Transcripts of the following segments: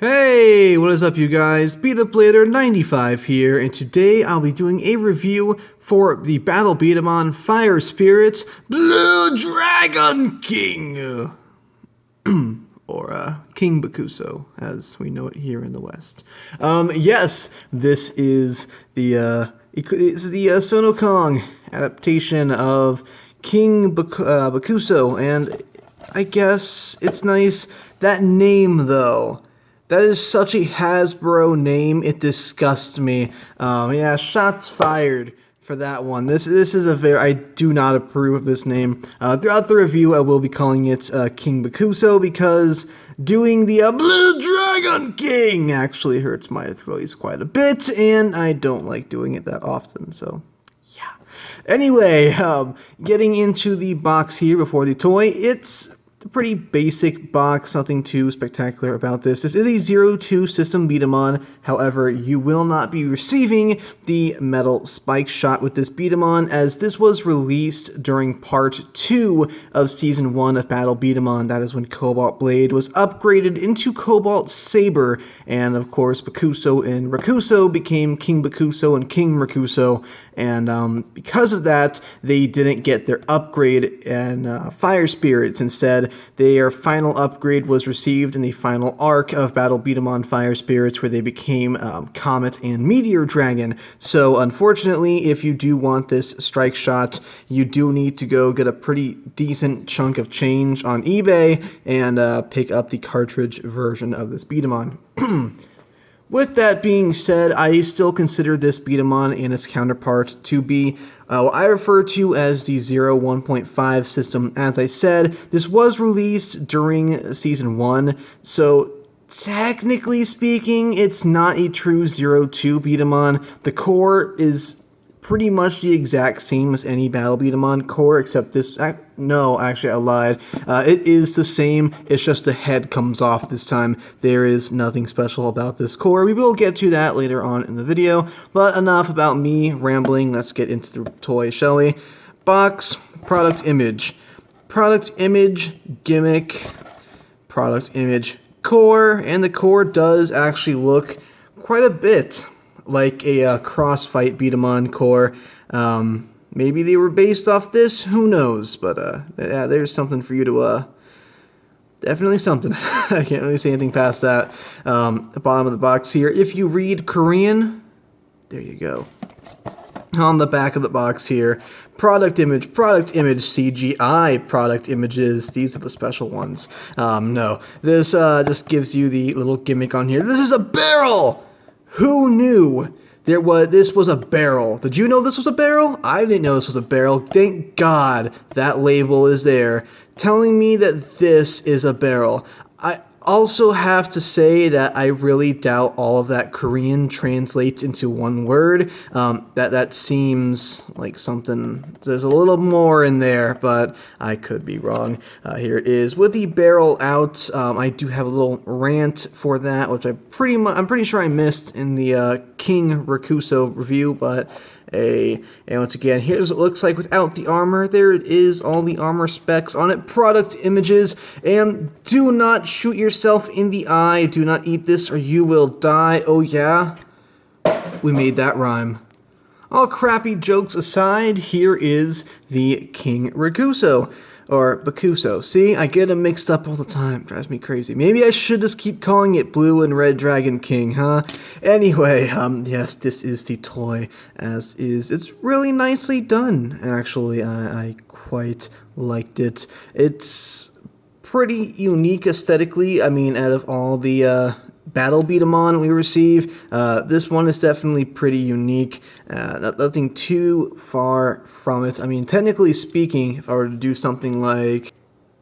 Hey, what is up you guys? BTheBlader95 here, and today I'll be doing a review for the Battle Bdaman Fire Spirits Blue Dragon King! or King Bakuso, as we know it here in the West. Yes, this is the Sonokong adaptation of King Bakuso, and I guess it's nice. That name, though. That is such a Hasbro name, it disgusts me. Yeah, shots fired for that one. This is I do not approve of this name. Throughout the review, I will be calling it King Bakuso, because doing the Blue Dragon King actually hurts my throat quite a bit, and I don't like doing it that often, so yeah. Anyway, getting into the box here before the toy, it's a pretty basic box, nothing too spectacular about this. This is a 0-2 system Bdaman, however, you will not be receiving the metal spike shot with this Bdaman, as this was released during part 2 of Season 1 of Battle Bdaman. That is when Cobalt Blade was upgraded into Cobalt Saber, and of course Bakuso and Rakuso became King Bakuso and King Rakuso, and because of that, they didn't get their upgrade and Fire Spirits. Instead, their final upgrade was received in the final arc of Battle Bdaman Fire Spirits, where they became Comet and Meteor Dragon. So unfortunately, if you do want this strike shot, you do need to go get a pretty decent chunk of change on eBay and pick up the cartridge version of this Bdaman. With that being said, I still consider this Bdaman and its counterpart to be what I refer to as the 1.5 system. As I said, this was released during Season 1, so technically speaking, it's not a true 0-2 Bdaman. The core is pretty much the exact same as any Battle Bdaman core, except this... No, actually, I lied. It is the same, it's just the head comes off this time. There is nothing special about this core. We will get to that later on in the video, but enough about me rambling. Let's get into the toy, shall we? Box, product image. Product image, gimmick, product image, core, and the core does actually look quite a bit like a crossfight Bdaman core. Maybe they were based off this, who knows, but yeah, there's something for you to, definitely something. I can't really say anything past that. The bottom of the box here, if you read Korean, there you go. On the back of the box here, product image, CGI product images. These are the special ones. No, this just gives you the little gimmick on here. This is a barrel! Who knew this was a barrel? Did you know this was a barrel? I didn't know this was a barrel. Thank God that label is there telling me that this is a barrel. I also have to say that I really doubt all of that Korean translates into one word. That seems like something, there's a little more in there, but I could be wrong. Here it is with the barrel out. I do have a little rant for that, which I'm pretty sure I missed in the King Rakuso review, but and once again, here's what it looks like without the armor. There it is, all the armor specs on it, product images, and do not shoot yourself in the eye. Do not eat this or you will die. Oh yeah, we made that rhyme. All crappy jokes aside, here is the King Rakuso. Or Bakuso. See, I get them mixed up all the time. Drives me crazy. Maybe I should just keep calling it Blue and Red Dragon King, huh? Anyway, yes, this is the toy, as is. It's really nicely done, actually. I quite liked it. It's pretty unique aesthetically. I mean, out of all the Battle Bdaman we receive, this one is definitely pretty unique. Nothing too far from it. I mean, technically speaking, if I were to do something like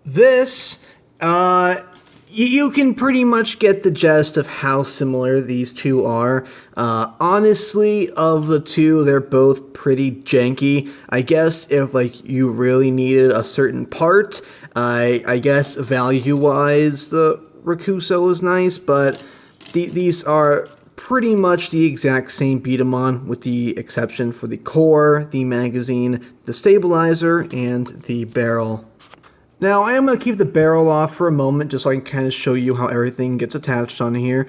this, you can pretty much get the gist of how similar these two are. Honestly, of the two, they're both pretty janky. I guess if like you really needed a certain part, I guess value-wise, the Rakuso is nice, but these are pretty much the exact same Bdaman, with the exception for the core, the magazine, the stabilizer, and the barrel. Now, I am going to keep the barrel off for a moment just so I can kind of show you how everything gets attached on here.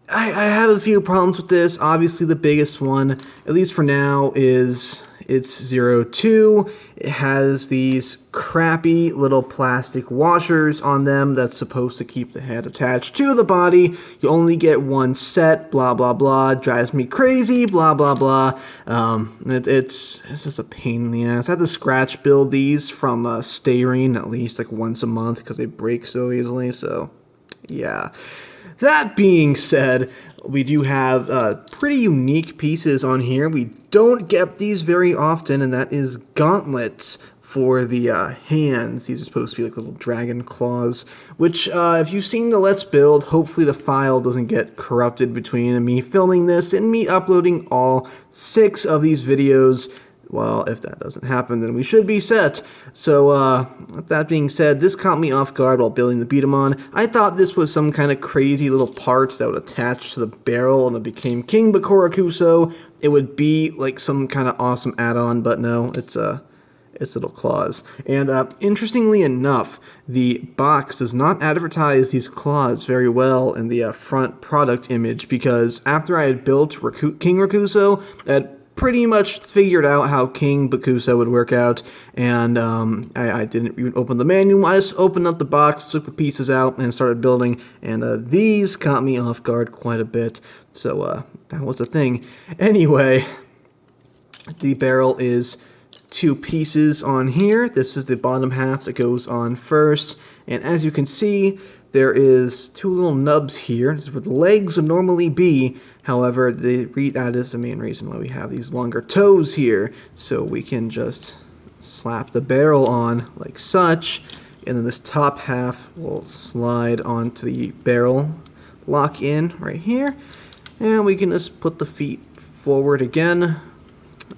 I have a few problems with this. Obviously, the biggest one, at least for now, is it's 02. It has these crappy little plastic washers on them that's supposed to keep the head attached to the body. You only get one set, blah, blah, blah. Drives me crazy, blah, blah, blah. It's just a pain in the ass. I have to scratch build these from styrene at least like once a month because they break so easily, so yeah. That being said, we do have pretty unique pieces on here. We don't get these very often, and that is gauntlets for the hands. These are supposed to be like little dragon claws, which if you've seen the Let's Build, hopefully the file doesn't get corrupted between me filming this and me uploading all 6 of these videos. Well, if that doesn't happen, then we should be set. So, with that being said, this caught me off guard while building the Bdaman. I thought this was some kind of crazy little parts that would attach to the barrel and it became King Bakuso. It would be like some kind of awesome add-on, but no, it's little claws. And interestingly enough, the box does not advertise these claws very well in the front product image, because after I had built King Rakuso, that pretty much figured out how King Bakuso would work out, and I didn't even open the manual. I just opened up the box, took the pieces out, and started building, and these caught me off guard quite a bit, so that was a thing. Anyway, the barrel is 2 pieces on here. This is the bottom half that goes on first, and as you can see, there is 2 little nubs here. This is where the legs would normally be. However, that is the main reason why we have these longer toes here. So we can just slap the barrel on like such. And then this top half will slide onto the barrel, lock in right here. And we can just put the feet forward again.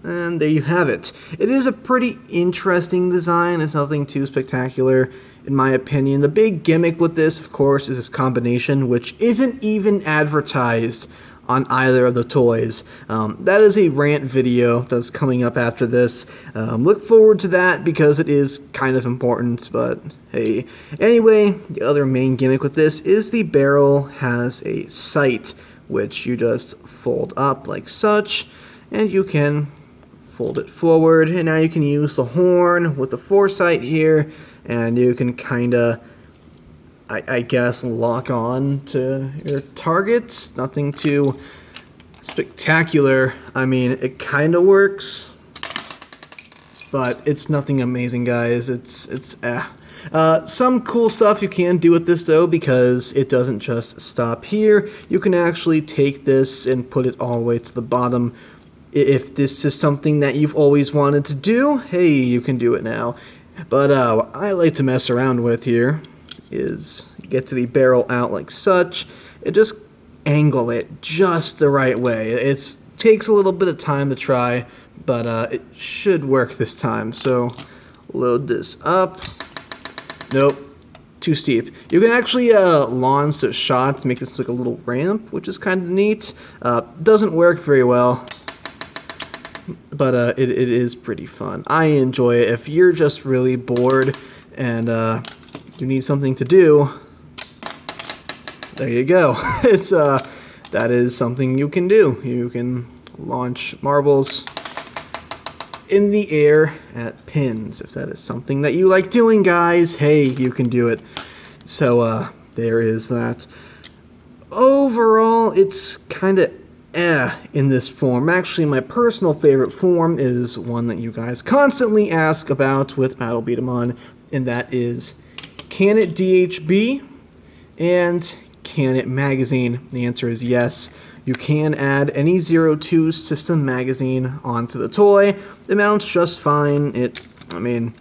And there you have it. It is a pretty interesting design. It's nothing too spectacular, in my opinion. The big gimmick with this, of course, is this combination, which isn't even advertised on either of the toys. That is a rant video that's coming up after this. Look forward to that because it is kind of important, but hey. Anyway, the other main gimmick with this is the barrel has a sight, which you just fold up like such, and you can fold it forward, and now you can use the horn with the foresight here, and you can kinda, I guess, lock on to your targets. Nothing too spectacular. I mean, it kinda works, but it's nothing amazing, guys. It's some cool stuff you can do with this, though, because it doesn't just stop here. You can actually take this and put it all the way to the bottom. If this is something that you've always wanted to do, hey, you can do it now. But what I like to mess around with here is get to the barrel out like such, and just angle it just the right way. It takes a little bit of time to try, but it should work this time. So load this up. Nope, too steep. You can actually launch the shot to make this like a little ramp, which is kind of neat. Doesn't work very well, but it is pretty fun. I enjoy it. If you're just really bored and you need something to do, there you go. It's that is something you can do. You can launch marbles in the air at pins. If that is something that you like doing, guys, hey, you can do it. So there is that. Overall, it's kind of in this form. Actually, my personal favorite form is one that you guys constantly ask about with Battle Bdaman, and that is, can it DHB and can it magazine? The answer is yes. You can add any 02 system magazine onto the toy. It mounts just fine. I mean,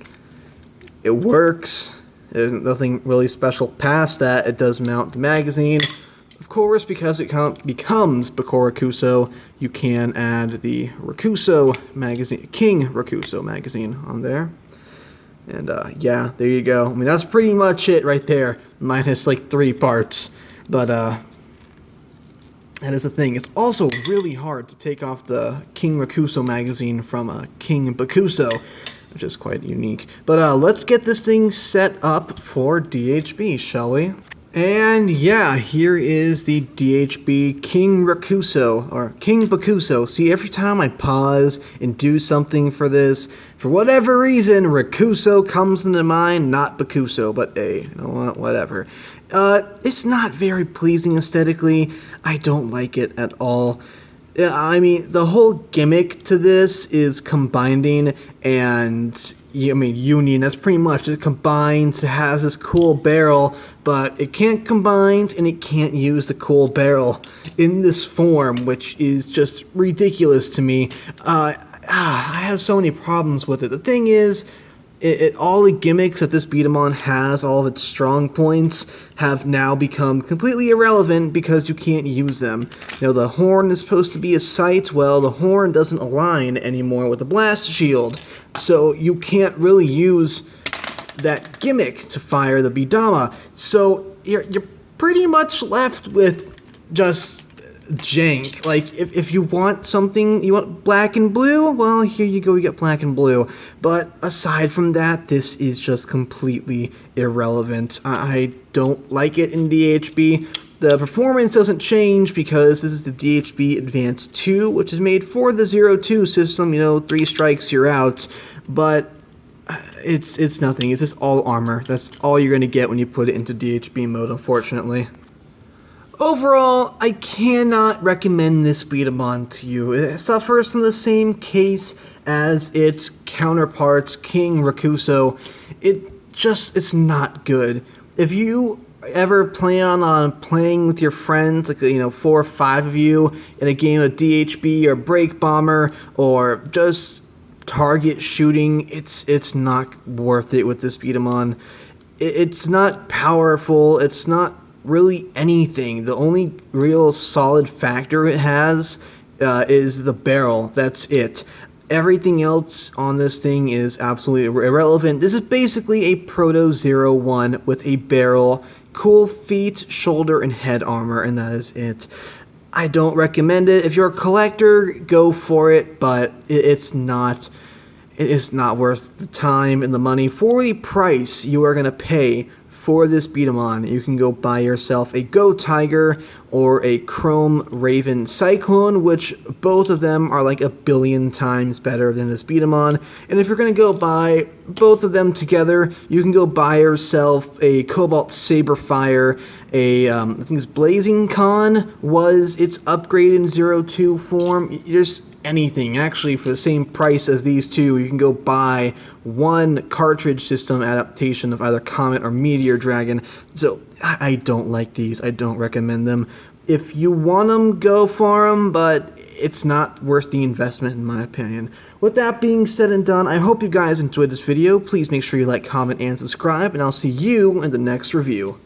it works. There's nothing really special past that. It does mount the magazine. Of course, because it becomes Bakuso, you can add the Rakuso magazine, King Rakuso magazine on there. And yeah, there you go. I mean, that's pretty much it right there, minus like 3 parts. But that is the thing. It's also really hard to take off the King Rakuso magazine from King Bakuso. which is quite unique. But let's get this thing set up for DHB, shall we? And yeah, here is the DHB King Rakuso, or King Bakuso. See, every time I pause and do something for this, for whatever reason, Rakuso comes into mind, not Bakuso, but hey, you know what, whatever. It's not very pleasing aesthetically. I don't like it at all. I mean, the whole gimmick to this is combining and, union. That's pretty much it. Combines, it has this cool barrel, but it can't combine and it can't use the cool barrel in this form, which is just ridiculous to me. I have so many problems with it. The thing is, all the gimmicks that this Bdaman has, all of its strong points, have now become completely irrelevant because you can't use them. The horn is supposed to be a sight. Well, the horn doesn't align anymore with the blast shield, so you can't really use that gimmick to fire the Bdama. So you're pretty much left with just jank. Like, if you want something, you want black and blue, well, here you go, you get black and blue. But aside from that, this is just completely irrelevant. I don't like it in DHB. The performance doesn't change because this is the DHB Advanced 2, which is made for the 0-2 system. 3 strikes, you're out. But it's nothing. It's just all armor. That's all you're going to get when you put it into DHB mode, unfortunately. Overall, I cannot recommend this Bdaman to you. It suffers from the same case as its counterparts, King Rakuso. It's not good. If you ever plan on playing with your friends, like 4 or 5 of you, in a game of DHB or Break Bomber or just target shooting, it's not worth it with this Bdaman. It's not powerful. It's not really anything. The only real solid factor it has is the barrel. That's it. Everything else on this thing is absolutely irrelevant. This is basically a Proto 0-1 with a barrel, cool feet, shoulder, and head armor, and that is it. I don't recommend it. If you're a collector, go for it, but it's not worth the time and the money. For the price you are going to pay for this Bdaman, you can go buy yourself a Go Tiger or a Chrome Raven Cyclone, which both of them are like 1 billion times better than this Bdaman. And if you're going to go buy both of them together, you can go buy yourself a Cobalt Saberfire, I think it's Blazing Con was its upgrade in 0-2 form. There's anything actually for the same price as these two. You can go buy one cartridge system adaptation of either Comet or Meteor Dragon. So I don't like these. I don't recommend them. If you want them, go for them, but it's not worth the investment in my opinion. With that being said and done, I hope you guys enjoyed this video. Please make sure you like, comment, and subscribe, and I'll see you in the next review.